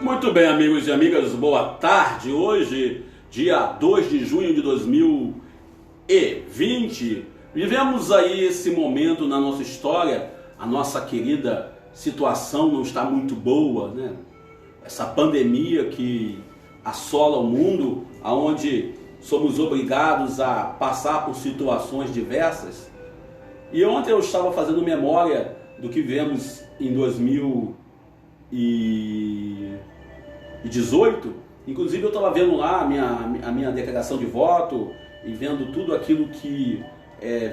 Muito bem, amigos e amigas, boa tarde. Hoje, dia 2 de junho de 2020, vivemos aí esse momento na nossa história. A nossa querida situação não está muito boa, né? Essa pandemia que assola o mundo, aonde somos obrigados a passar por situações diversas. E ontem eu estava fazendo memória do que vivemos em 2018, inclusive eu estava vendo lá a minha declaração de voto e vendo tudo aquilo que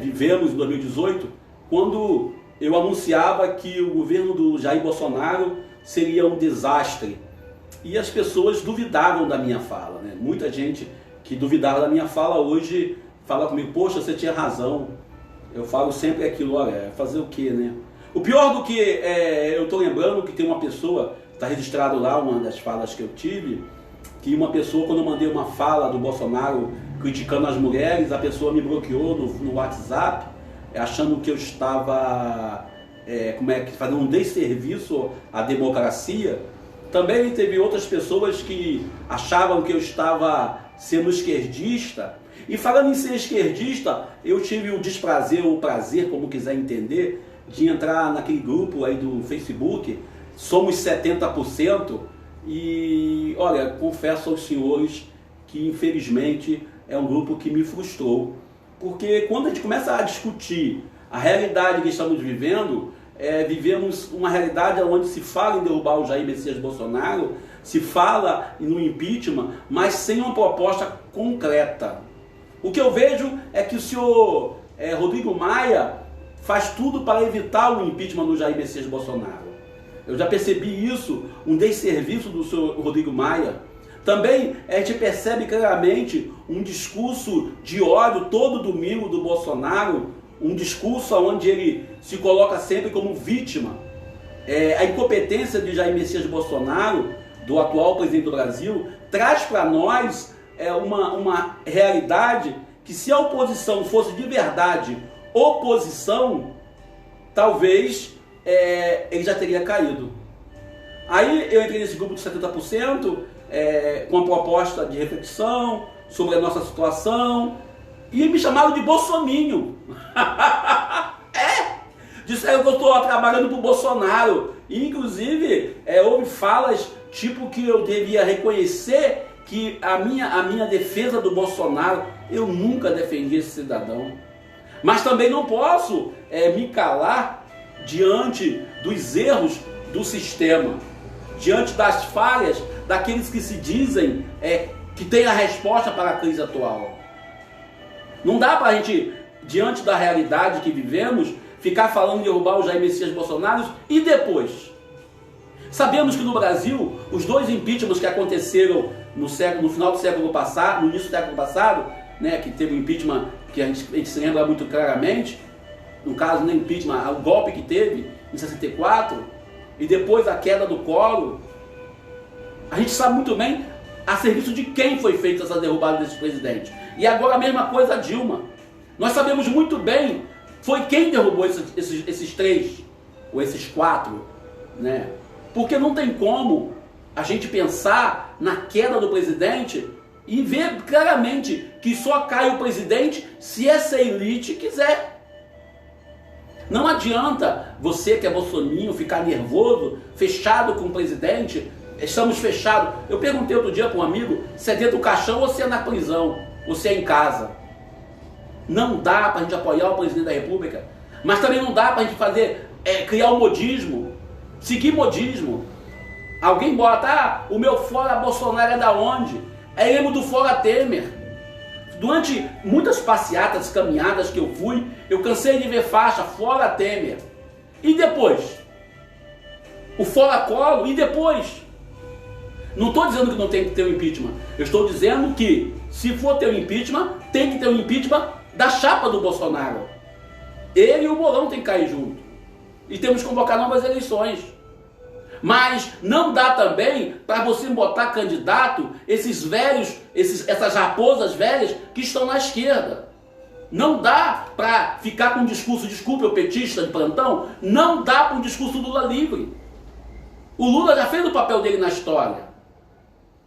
vivemos em 2018, quando eu anunciava que o governo do Jair Bolsonaro seria um desastre. E as pessoas duvidavam da minha fala, né? Muita gente que duvidava da minha fala hoje fala comigo: poxa, você tinha razão. Eu falo sempre aquilo: olha, fazer o quê, né? O pior do que eu estou lembrando que tem uma pessoa, está registrado lá uma das falas que eu tive, que uma pessoa, quando eu mandei uma fala do Bolsonaro criticando as mulheres, a pessoa me bloqueou no WhatsApp, achando que eu estava fazendo um desserviço à democracia. Também teve outras pessoas que achavam que eu estava sendo esquerdista. E falando em ser esquerdista, eu tive o desprazer ou o prazer, como quiser entender, de entrar naquele grupo aí do Facebook, Somos 70%, e olha, confesso aos senhores que infelizmente é um grupo que me frustrou, porque quando a gente começa a discutir a realidade que estamos vivendo, vivemos uma realidade onde se fala em derrubar o Jair Messias Bolsonaro, se fala no impeachment, mas sem uma proposta concreta. O que eu vejo é que o senhor Rodrigo Maia faz tudo para evitar o impeachment do Jair Messias Bolsonaro. Eu já percebi isso, um desserviço do senhor Rodrigo Maia. Também a gente percebe claramente um discurso de ódio todo domingo do Bolsonaro, um discurso onde ele se coloca sempre como vítima. A incompetência de Jair Messias Bolsonaro, do atual presidente do Brasil, traz para nós uma realidade que, se a oposição fosse de verdade oposição, talvez ele já teria caído. Aí eu entrei nesse grupo de 70%, com a proposta de reflexão sobre a nossa situação, e me chamaram de bolsominho. Disseram que eu estou trabalhando para o Bolsonaro. E, inclusive, houve falas tipo que eu devia reconhecer que a minha defesa do Bolsonaro, eu nunca defendi esse cidadão. Mas também não posso me calar diante dos erros do sistema, diante das falhas daqueles que se dizem que têm a resposta para a crise atual. Não dá para a gente, diante da realidade que vivemos, ficar falando de derrubar o Jair Messias Bolsonaro e depois. Sabemos que no Brasil, os dois impeachments que aconteceram no final do século passado, no início do século passado, né, que teve um impeachment que a gente se lembra muito claramente, no caso nem impeachment, o golpe que teve em 64, e depois a queda do Collor, a gente sabe muito bem a serviço de quem foi feita essa derrubada desse presidente. E agora a mesma coisa a Dilma. Nós sabemos muito bem foi quem derrubou esses três, ou esses quatro, né? Porque não tem como a gente pensar na queda do presidente e ver claramente que só cai o presidente se essa elite quiser. Não adianta você que é bolsoninho ficar nervoso, fechado com o presidente. Estamos fechados. Eu perguntei outro dia para um amigo se é dentro do caixão ou se é na prisão, ou se é em casa. Não dá para a gente apoiar o presidente da República, mas também não dá para a gente criar um modismo, seguir modismo. Alguém bota: o meu fora Bolsonaro é da onde? É lembro do fora Temer. Durante muitas passeatas, caminhadas que eu fui, eu cansei de ver faixa fora Temer. E depois? O fora Collor, e depois? Não estou dizendo que não tem que ter um impeachment. Eu estou dizendo que, se for ter um impeachment, tem que ter um impeachment da chapa do Bolsonaro. Ele e o Mourão tem que cair junto. E temos que convocar novas eleições. Mas não dá também para você botar candidato esses velhos, essas raposas velhas que estão na esquerda. Não dá para ficar com um discurso, desculpe o petista de plantão, não dá para um discurso Lula livre. O Lula já fez o papel dele na história.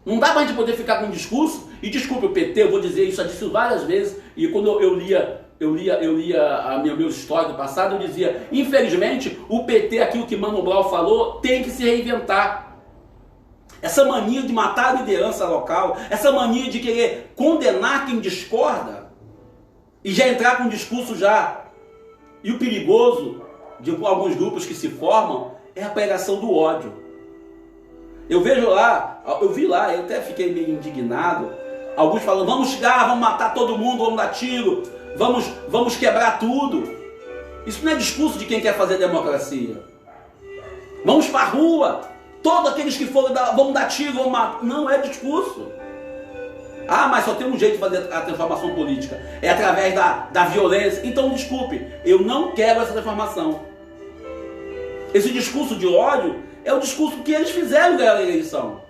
Não dá para a gente poder ficar com um discurso, e desculpe o PT, eu vou dizer isso, já disse várias vezes, e quando eu lia meu histórico passado, eu dizia, infelizmente, o PT, aquilo que Mano Brown falou, tem que se reinventar. Essa mania de matar a liderança local, essa mania de querer condenar quem discorda, e já entrar com um discurso já. E o perigoso de alguns grupos que se formam é a pregação do ódio. Eu vi lá, eu até fiquei meio indignado, alguns falando, vamos chegar, vamos matar todo mundo, vamos dar tiro, vamos quebrar tudo. Isso não é discurso de quem quer fazer democracia. Vamos para a rua, todos aqueles que forem, vamos dar tiro, vamos matar. Não é discurso. Ah, mas só tem um jeito de fazer a transformação política, é através da violência. Então, desculpe, eu não quero essa transformação. Esse discurso de ódio é o discurso que eles fizeram ganhar a eleição.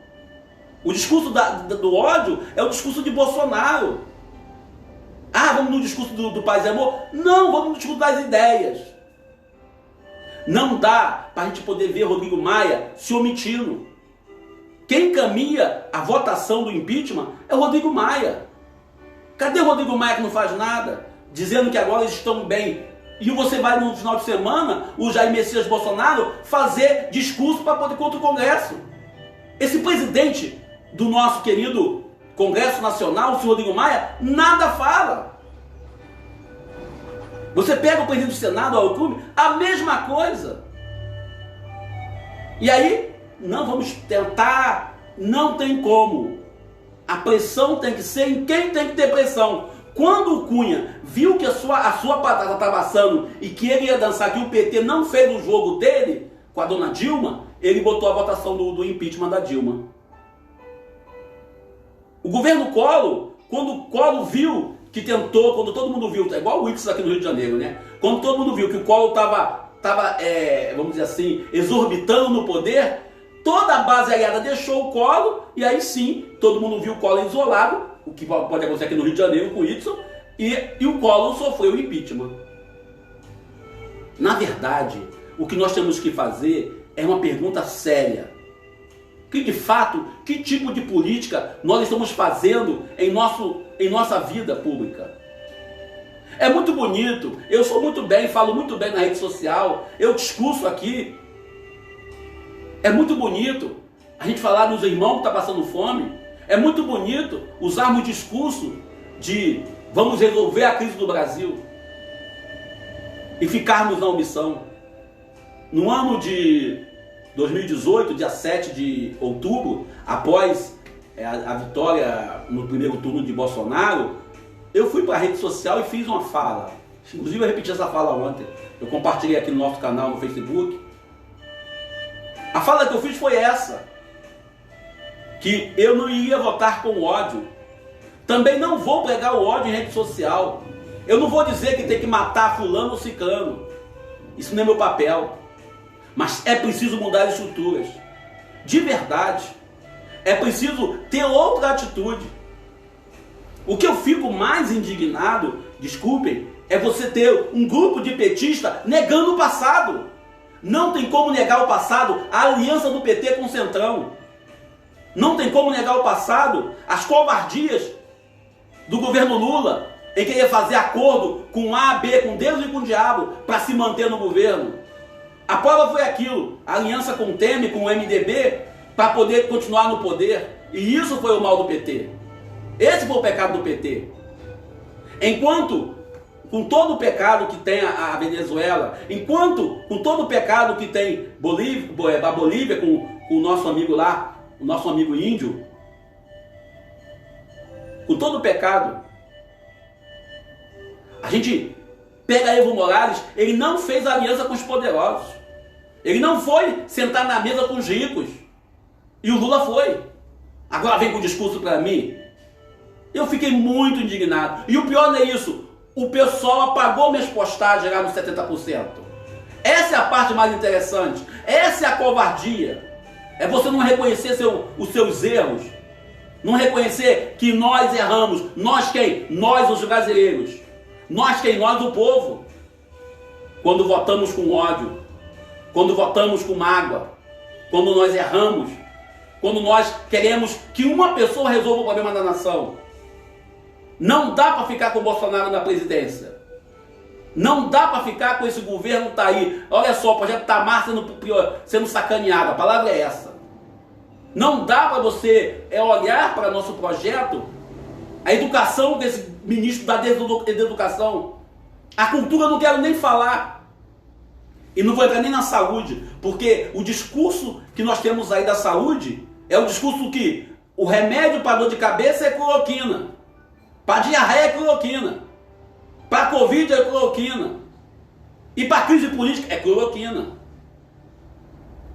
O discurso do ódio é o discurso de Bolsonaro. Ah, vamos no discurso do paz e amor? Não, vamos no discurso das ideias. Não dá para a gente poder ver Rodrigo Maia se omitindo. Quem caminha a votação do impeachment é o Rodrigo Maia. Cadê o Rodrigo Maia que não faz nada? Dizendo que agora eles estão bem. E você vai no final de semana, o Jair Messias Bolsonaro, fazer discurso para poder contra o Congresso. Esse presidente do nosso querido Congresso Nacional, o senhor Rodrigo Maia, nada fala. Você pega o presidente do Senado, o Alckmin, a mesma coisa. E aí, não vamos tentar, não tem como. A pressão tem que ser em quem tem que ter pressão. Quando o Cunha viu que a sua batata estava assando e que ele ia dançar, que o PT não fez o jogo dele com a dona Dilma, ele botou a votação do impeachment da Dilma. O governo Collor, quando o Collor viu que tentou, quando todo mundo viu, é igual o Whitson aqui no Rio de Janeiro, né? Quando todo mundo viu que o Collor estava vamos dizer assim, exorbitando no poder, toda a base aliada deixou o Collor, e aí sim, todo mundo viu o Collor isolado, o que pode acontecer aqui no Rio de Janeiro com o Whitson, e o Collor sofreu o impeachment. Na verdade, o que nós temos que fazer é uma pergunta séria. Que de fato, que tipo de política nós estamos fazendo em nossa vida pública? É muito bonito, eu sou muito bem, falo muito bem na rede social, eu discurso aqui. É muito bonito a gente falar dos irmãos que estão passando fome. É muito bonito usarmos o discurso de vamos resolver a crise do Brasil e ficarmos na omissão. No ano de 2018, dia 7 de outubro, após a vitória no primeiro turno de Bolsonaro, eu fui para a rede social e fiz uma fala. Inclusive eu repeti essa fala ontem. Eu compartilhei aqui no nosso canal no Facebook. A fala que eu fiz foi essa: que eu não iria votar com ódio. Também não vou pregar o ódio em rede social. Eu não vou dizer que tem que matar fulano ou ciclano. Isso não é meu papel. Mas é preciso mudar as estruturas. De verdade. É preciso ter outra atitude. O que eu fico mais indignado, desculpem, é você ter um grupo de petistas negando o passado. Não tem como negar o passado, a aliança do PT com o Centrão. Não tem como negar o passado, as covardias do governo Lula em querer fazer acordo com A, B, com Deus e com o diabo para se manter no governo. A prova foi aquilo, a aliança com o Temer, com o MDB, para poder continuar no poder. E isso foi o mal do PT. Esse foi o pecado do PT. Enquanto, com todo o pecado que tem a Venezuela, enquanto, com todo o pecado que tem a Bolívia com o nosso amigo lá, o nosso amigo índio, com todo o pecado, a gente pega Evo Morales, ele não fez aliança com os poderosos. Ele não foi sentar na mesa com os ricos. E o Lula foi. Agora vem com o discurso para mim. Eu fiquei muito indignado. E o pior não é isso. O pessoal apagou minhas postagens lá nos 70%. Essa é a parte mais interessante. Essa é a covardia. É você não reconhecer os seus erros. Não reconhecer que nós erramos. Nós quem? Nós os brasileiros. Nós quem? Nós o povo. Quando votamos com ódio. Quando votamos com mágoa. quando nós erramos, quando nós queremos que uma pessoa resolva o problema da nação. Não dá para ficar com o Bolsonaro na presidência. Não dá para ficar com esse governo que está aí. Olha só, o projeto Tamar sendo sacaneado. A palavra é essa. Não dá para você olhar para nosso projeto, a educação que esse ministro da educação, a cultura eu não quero nem falar. E não vou entrar nem na saúde, porque o discurso que nós temos aí da saúde é o discurso que o remédio para dor de cabeça é cloroquina, para diarreia é cloroquina, para Covid é cloroquina, e para crise política é cloroquina.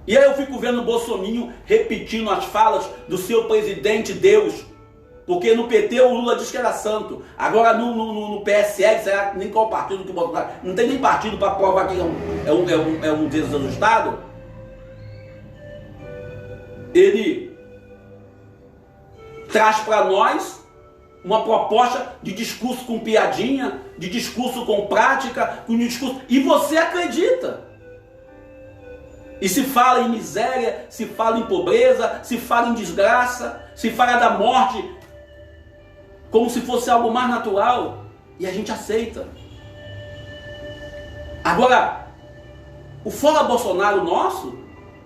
E aí eu fico vendo o Bolsonaro repetindo as falas do seu presidente Deus, porque no PT o Lula disse que era santo, agora no PSL, será que nem qual partido que o Bolsonaro, não tem nem partido para provar que é um desajustado. Ele traz para nós uma proposta de discurso com piadinha, de discurso com prática, com discurso, e você acredita. E se fala em miséria, se fala em pobreza, se fala em desgraça, se fala da morte, como se fosse algo mais natural, e a gente aceita. Agora, o fora Bolsonaro nosso,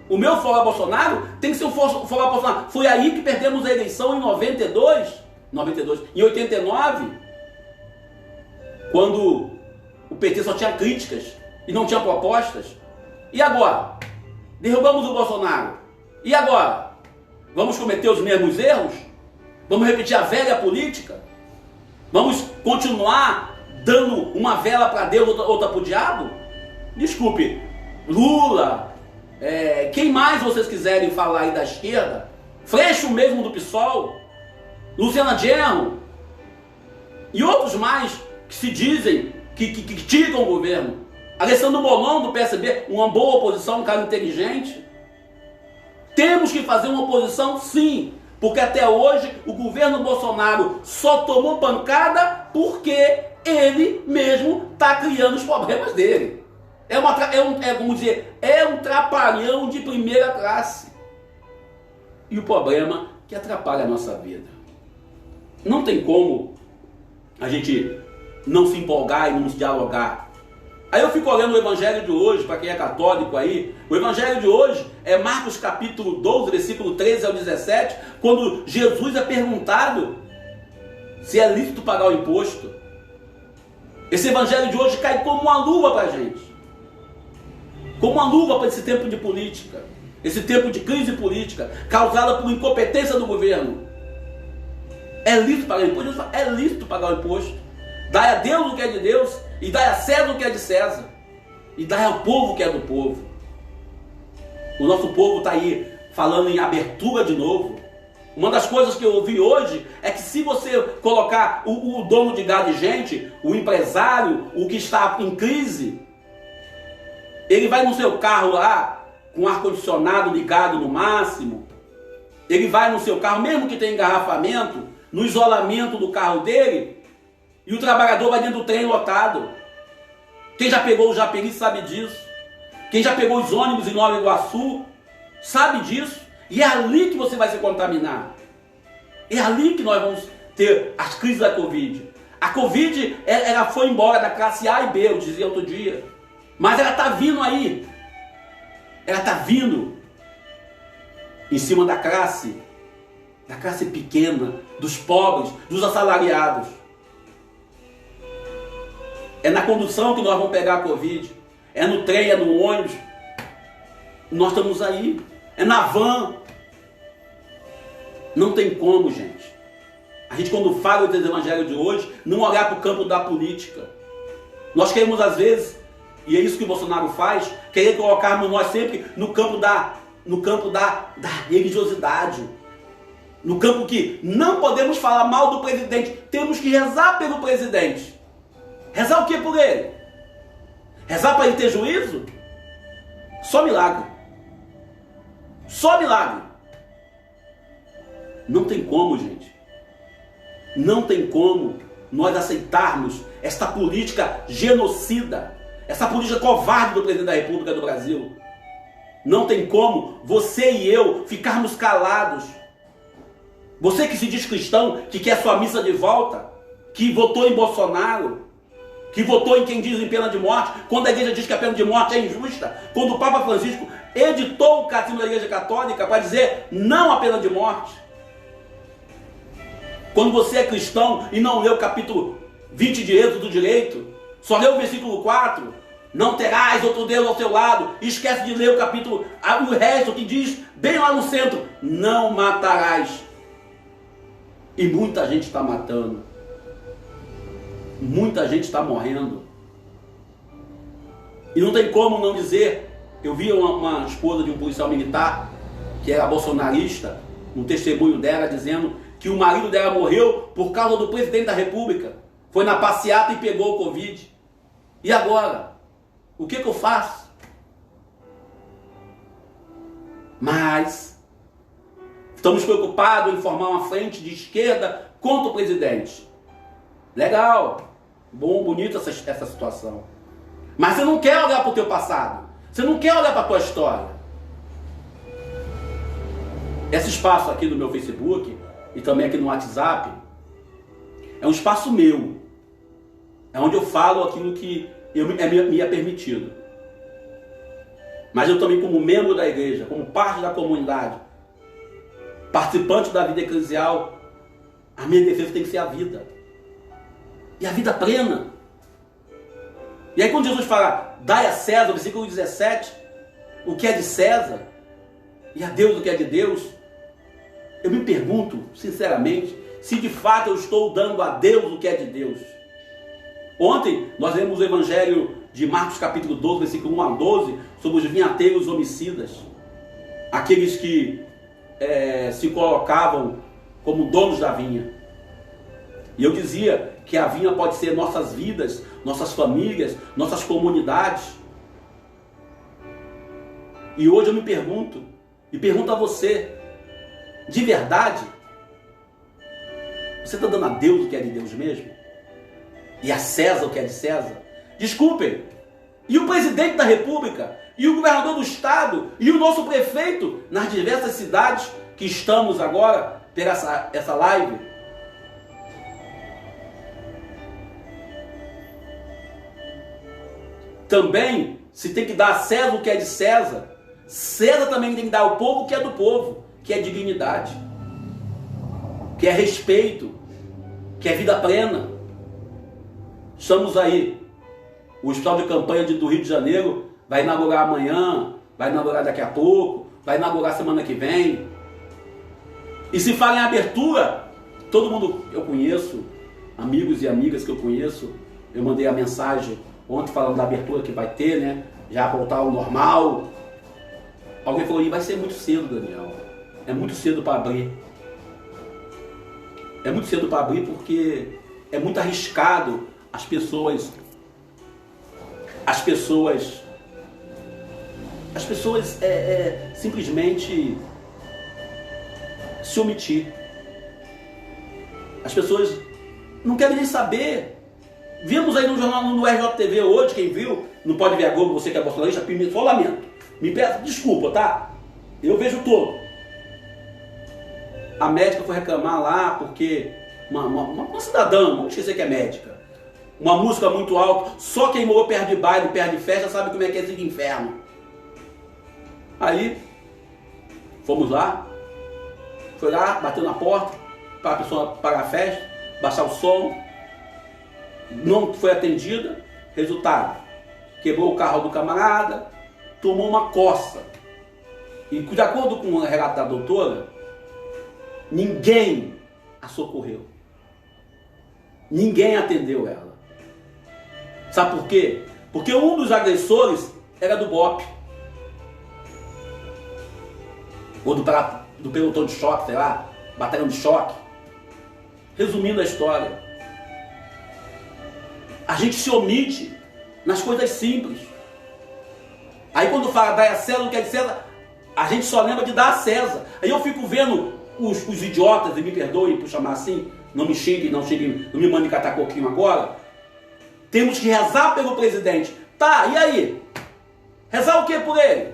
o meu fora Bolsonaro, tem que ser o fora Bolsonaro. Foi aí que perdemos a eleição em 92, em 89, quando o PT só tinha críticas e não tinha propostas. E agora? Derrubamos o Bolsonaro. E agora? Vamos cometer os mesmos erros? Vamos repetir a velha política? Vamos continuar dando uma vela para Deus, outra para o diabo? Desculpe, Lula, quem mais vocês quiserem falar aí da esquerda? Freixo mesmo do PSOL, Luciana Genro e outros mais que se dizem que criticam o governo. Alessandro Molon do PSB, uma boa oposição, um cara inteligente. Temos que fazer uma oposição, sim, porque até hoje o governo Bolsonaro só tomou pancada porque ele mesmo está criando os problemas dele. É um trapalhão de primeira classe. E o problema que atrapalha a nossa vida. Não tem como a gente não se empolgar e não se dialogar. Aí eu fico olhando o evangelho de hoje, para quem é católico aí, o evangelho de hoje é Marcos capítulo 12, versículo 13 ao 17, quando Jesus é perguntado se é lícito pagar o imposto. Esse evangelho de hoje cai como uma luva para a gente. Como uma luva para esse tempo de política, esse tempo de crise política, causada por incompetência do governo. É lícito pagar o imposto? Jesus fala, é lícito pagar o imposto. Dai a Deus o que é de Deus, e dai a César o que é de César, e dai ao povo o que é do povo. O nosso povo está aí falando em abertura de novo. Uma das coisas que eu ouvi hoje é que se você colocar o dono de gado e gente, o empresário, o que está em crise, ele vai no seu carro lá, com ar-condicionado ligado no máximo, ele vai no seu carro, mesmo que tenha engarrafamento, no isolamento do carro dele, e o trabalhador vai dentro do trem lotado. Quem já pegou o Japeri sabe disso. Quem já pegou os ônibus em Nova Iguaçu sabe disso. E é ali que você vai se contaminar. É ali que nós vamos ter as crises da Covid. A Covid, ela foi embora da classe A e B, eu dizia outro dia. Mas ela está vindo aí. Ela está vindo em cima da classe pequena, dos pobres, dos assalariados. É na condução que nós vamos pegar a Covid. É no trem, é no ônibus. Nós estamos aí. É na van. Não tem como, gente. A gente, quando fala do evangelho de hoje, não olhar para o campo da política. Nós queremos, às vezes, e é isso que o Bolsonaro faz, querer colocarmos nós sempre no campo da religiosidade. No campo que não podemos falar mal do presidente. Temos que rezar pelo presidente. Rezar o que por ele? Rezar para ele ter juízo? Só milagre. Só milagre. Não tem como, gente. Não tem como nós aceitarmos esta política genocida, essa política covarde do presidente da República do Brasil. Não tem como você e eu ficarmos calados. Você que se diz cristão, que quer sua missa de volta, que votou em Bolsonaro, que votou em quem diz em pena de morte, quando a igreja diz que a pena de morte é injusta, quando o Papa Francisco editou o catecismo da Igreja Católica para dizer não à pena de morte. Quando você é cristão e não lê o capítulo 20 de Êxodo do direito, só lê o versículo 4, não terás outro Deus ao seu lado, e esquece de ler o capítulo, o resto que diz bem lá no centro, não matarás. E muita gente está matando. Muita gente está morrendo. E não tem como não dizer. Eu vi uma esposa de um policial militar, que era bolsonarista, um testemunho dela dizendo que o marido dela morreu por causa do presidente da República. Foi na passeata e pegou o Covid. E agora? O que eu faço? Mas estamos preocupados em formar uma frente de esquerda contra o presidente. Legal, bom, bonito essa situação. Mas você não quer olhar para o teu passado. Você não quer olhar para a tua história. Esse espaço aqui no meu Facebook e também aqui no WhatsApp é um espaço meu. É onde eu falo aquilo que me é permitido. Mas eu também, como membro da igreja, como parte da comunidade, participante da vida eclesial, a minha defesa tem que ser a vida. E a vida plena. E aí quando Jesus fala, dai a César, versículo 17, o que é de César, e a Deus o que é de Deus, eu me pergunto, sinceramente, se de fato eu estou dando a Deus o que é de Deus. Ontem nós lemos o Evangelho de Marcos capítulo 12, versículo 1 a 12, sobre os vinhateiros homicidas. Aqueles que se colocavam como donos da vinha. E eu dizia que a vinha pode ser nossas vidas, nossas famílias, nossas comunidades. E hoje eu me pergunto, e pergunto a você, de verdade, você está dando a Deus o que é de Deus mesmo? E a César o que é de César? Desculpem, e o presidente da República, e o governador do estado, e o nosso prefeito, nas diversas cidades que estamos agora, ter essa live? Também, se tem que dar a César o que é de César, César também tem que dar ao povo o que é do povo, que é dignidade, que é respeito, que é vida plena. Estamos aí, o hospital de campanha do Rio de Janeiro vai inaugurar amanhã, vai inaugurar daqui a pouco, vai inaugurar semana que vem. E se fala em abertura, todo mundo eu conheço, amigos e amigas que eu conheço, eu mandei a mensagem ontem falando da abertura que vai ter, né? Já voltar ao normal. Alguém falou, vai ser muito cedo, Daniel. É muito cedo para abrir. É muito cedo para abrir porque é muito arriscado as pessoas simplesmente se omitir. As pessoas não querem nem saber. Vimos aí no jornal, no RJTV hoje, quem viu, não pode ver a Globo, você que é bolsonarista, só lamento. Me peço desculpa, tá? Eu vejo todo. A médica foi reclamar lá porque uma cidadã, não esquecer que é médica, uma música muito alta, só quem morou perto de baile, perto de festa, sabe como é que é esse inferno. Aí, fomos lá, foi lá, bateu na porta, para a pessoa pagar a festa, baixar o som, não foi atendida, resultado, quebrou o carro do camarada, tomou uma coça. E de acordo com o relato da doutora, ninguém a socorreu. Ninguém atendeu ela. Sabe por quê? Porque um dos agressores era do BOPE. Ou do pelotão de choque, sei lá, batalhão de choque. Resumindo a história, a gente se omite nas coisas simples. Aí quando fala dar a César o que é de César, a gente só lembra de dar a César. Aí eu fico vendo os idiotas, e me perdoem por chamar assim, não me xinguem, não me mandem catar coquinho agora. Temos que rezar pelo presidente. Tá, e aí? Rezar o que por ele?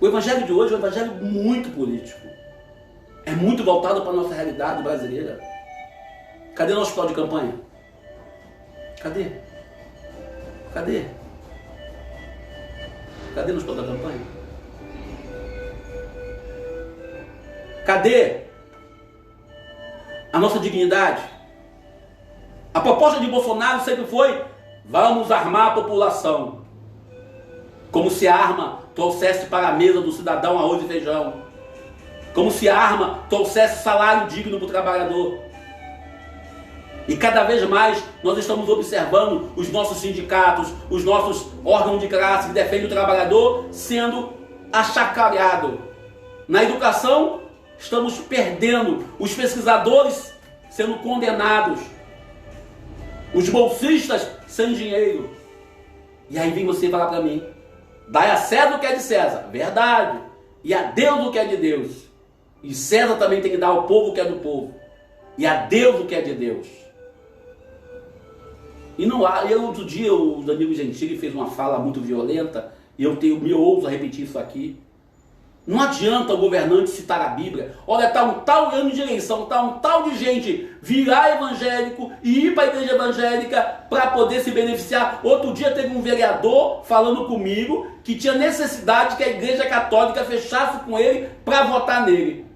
O evangelho de hoje é um evangelho muito político. É muito voltado para a nossa realidade brasileira. Cadê nosso hospital de campanha? Cadê? Cadê? Cadê no hospital da campanha? Cadê a nossa dignidade? A proposta de Bolsonaro sempre foi: vamos armar a população. Como se a arma trouxesse para a mesa do cidadão arroz e feijão. Como se a arma trouxesse salário digno para o trabalhador. E cada vez mais nós estamos observando os nossos sindicatos, os nossos órgãos de classe que defendem o trabalhador sendo achacoalhado. Na educação, estamos perdendo os pesquisadores sendo condenados, os bolsistas sem dinheiro. E aí vem você falar para mim: dai a César o que é de César. Verdade. E a Deus o que é de Deus. E César também tem que dar ao povo o que é do povo. E a Deus o que é de Deus. E não há. Outro dia o Danilo Gentili fez uma fala muito violenta. E me ouso a repetir isso aqui. Não adianta o governante citar a Bíblia. Olha, está um tal ano de eleição, está um tal de gente virar evangélico e ir para a igreja evangélica para poder se beneficiar. Outro dia teve um vereador falando comigo que tinha necessidade que a igreja católica fechasse com ele para votar nele.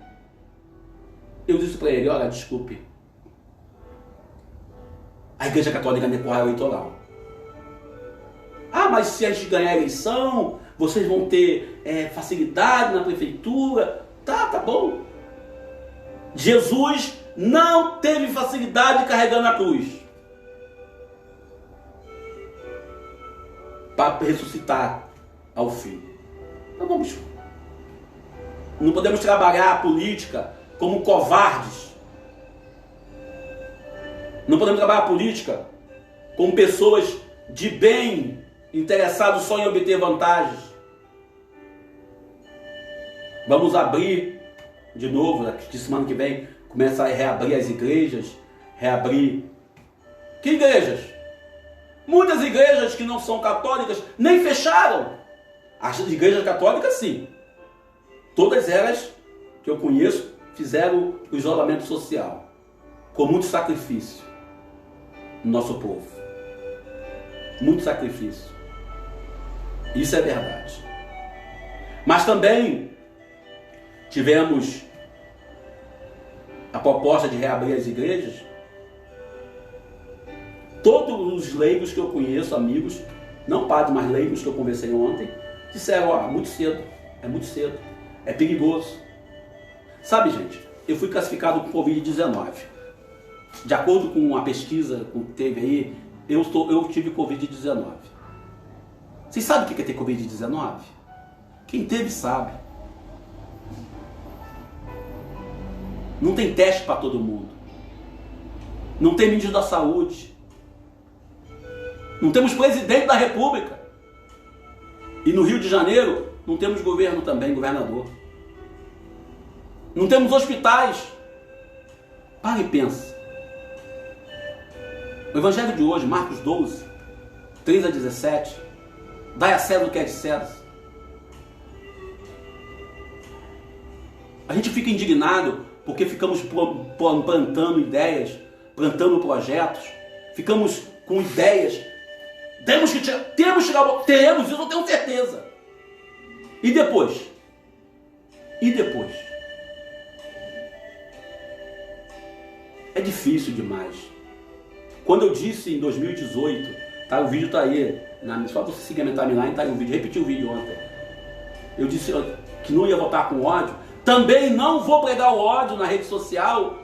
Eu disse para ele: olha, desculpe, a igreja católica não é quadro eleitoral. Ah, mas se a gente ganhar a eleição, vocês vão ter facilidade na prefeitura. Tá bom. Jesus não teve facilidade carregando a cruz para ressuscitar ao filho. Então vamos. Não podemos trabalhar a política como covardes. Não podemos trabalhar a política como pessoas de bem interessados só em obter vantagens. Vamos abrir de novo, de semana que vem, começa a reabrir as igrejas, reabrir. Que igrejas? Muitas igrejas que não são católicas nem fecharam. As igrejas católicas sim. Todas elas que eu conheço fizeram o isolamento social com muito sacrifício no nosso povo. Muito sacrifício. Isso é verdade. Mas também tivemos a proposta de reabrir as igrejas. Todos os leigos que eu conheço, amigos, não padres, mas leigos que eu conversei ontem, disseram: muito cedo, é muito cedo, é perigoso. Sabe, gente, eu fui classificado com Covid-19. De acordo com uma pesquisa que teve aí, eu tive Covid-19. Vocês sabem o que é ter Covid-19? Quem teve sabe. Não tem teste para todo mundo. Não tem ministro da saúde. Não temos presidente da república. E no Rio de Janeiro não temos governo também, governador. Não temos hospitais. Para e pensa. O evangelho de hoje, Marcos 12, 3 a 17, dai a César o que é de César. A gente fica indignado porque ficamos plantando ideias, plantando projetos, ficamos com ideias. Temos isso, eu tenho certeza. E depois? E depois? É difícil demais. Quando eu disse em 2018, tá, o vídeo está aí, só você seguir a minha timeline, tá aí o vídeo, repeti o vídeo ontem. Eu disse que não ia votar com ódio. Também não vou pregar o ódio na rede social,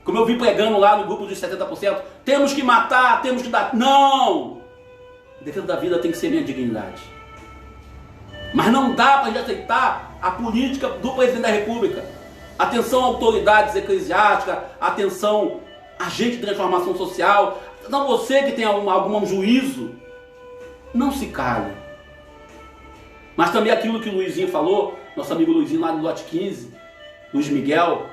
como eu vi pregando lá no grupo dos 70%. Temos que matar, temos que dar. Não! A defesa da vida tem que ser minha dignidade. Mas não dá para a gente aceitar a política do presidente da República. Atenção, autoridades eclesiásticas, atenção, agente de transformação social. Então você que tem algum juízo, não se cale. Mas também aquilo que o Luizinho falou, nosso amigo Luizinho lá do Lote 15, Luiz Miguel.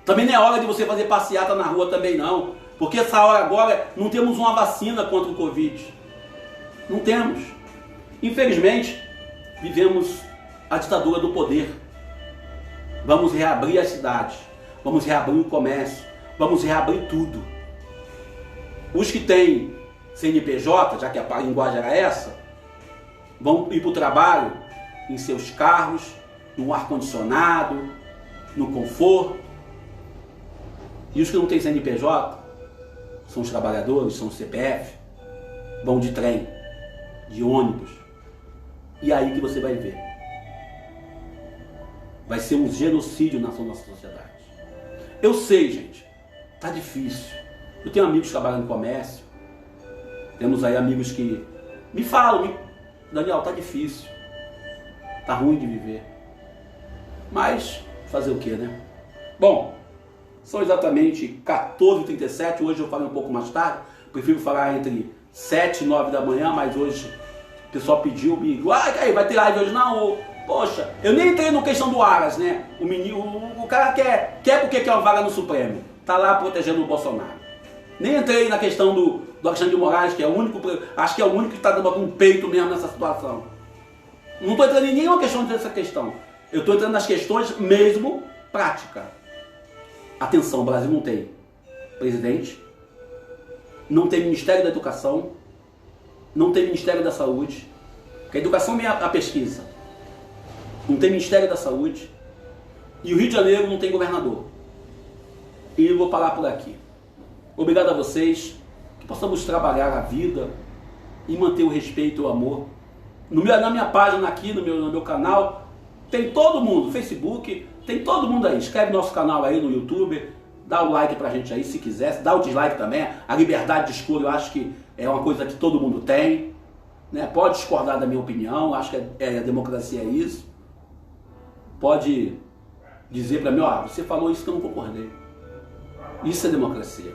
Também não é hora de você fazer passeata na rua também não. Porque essa hora agora não temos uma vacina contra o Covid. Não temos. Infelizmente, vivemos a ditadura do poder. Vamos reabrir as cidades, vamos reabrir o comércio, vamos reabrir tudo. Os que têm CNPJ, já que a linguagem era essa, vão ir para o trabalho em seus carros, no ar-condicionado, no conforto. E os que não têm CNPJ, são os trabalhadores, são os CPF, vão de trem, de ônibus. E aí que você vai ver. Vai ser um genocídio na nossa sociedade. Eu sei, gente, tá difícil. Eu tenho amigos que trabalham no comércio. Temos aí amigos que me falam, Daniel, tá difícil. Tá ruim de viver. Mas, fazer o que, né? Bom, são exatamente 14h37. Hoje eu falei um pouco mais tarde. Prefiro falar entre 7 e 9 da manhã, mas hoje o pessoal pediu, aí, vai ter live hoje? Não, poxa, eu nem entrei na questão do Aras, né? O cara quer porque quer uma vaga no Supremo. Tá lá protegendo o Bolsonaro. Nem entrei na questão do Alexandre de Moraes, que é o único, acho que é o único que está dando um peito mesmo nessa situação. Não estou entrando em nenhuma questão dessa questão. Eu estou entrando nas questões mesmo práticas. Atenção, o Brasil não tem presidente, não tem Ministério da Educação, não tem Ministério da Saúde, porque a educação é a pesquisa. Não tem Ministério da Saúde, e o Rio de Janeiro não tem governador. E eu vou parar por aqui. Obrigado a vocês, que possamos trabalhar a vida e manter o respeito e o amor. Na minha página aqui, no meu canal, tem todo mundo, Facebook, tem todo mundo aí. Inscreve no nosso canal aí no YouTube, dá o like pra gente aí se quiser, dá o dislike também. A liberdade de escolha eu acho que é uma coisa que todo mundo tem, né? Pode discordar da minha opinião, acho que a democracia é isso. Pode dizer pra mim, você falou isso que eu não concordei. Isso é democracia.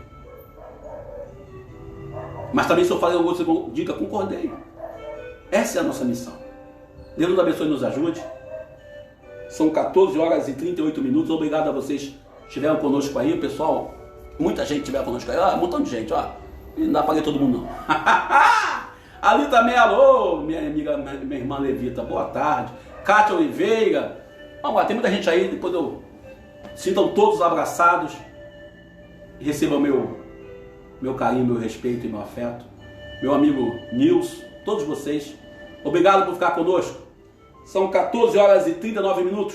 Mas também se eu falei alguma coisa, você diga, concordei. Essa é a nossa missão. Deus nos abençoe e nos ajude. São 14h38. Obrigado a vocês que estiveram conosco aí, pessoal. Muita gente estiver conosco aí. Um montão de gente, não dá pra ler todo mundo não. Ali também, alô, minha amiga, minha irmã Levita, boa tarde. Cátia Oliveira. Vamos lá, tem muita gente aí, depois sintam todos abraçados. E recebam meu carinho, meu respeito e meu afeto. Meu amigo Nils, todos vocês. Obrigado por ficar conosco. São 14h39.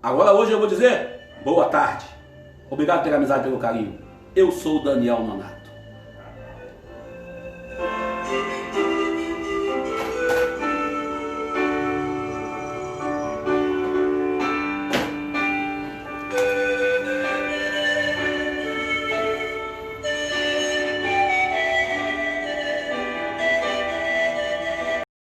Agora hoje eu vou dizer boa tarde. Obrigado pela amizade e pelo carinho. Eu sou o Daniel Nonato.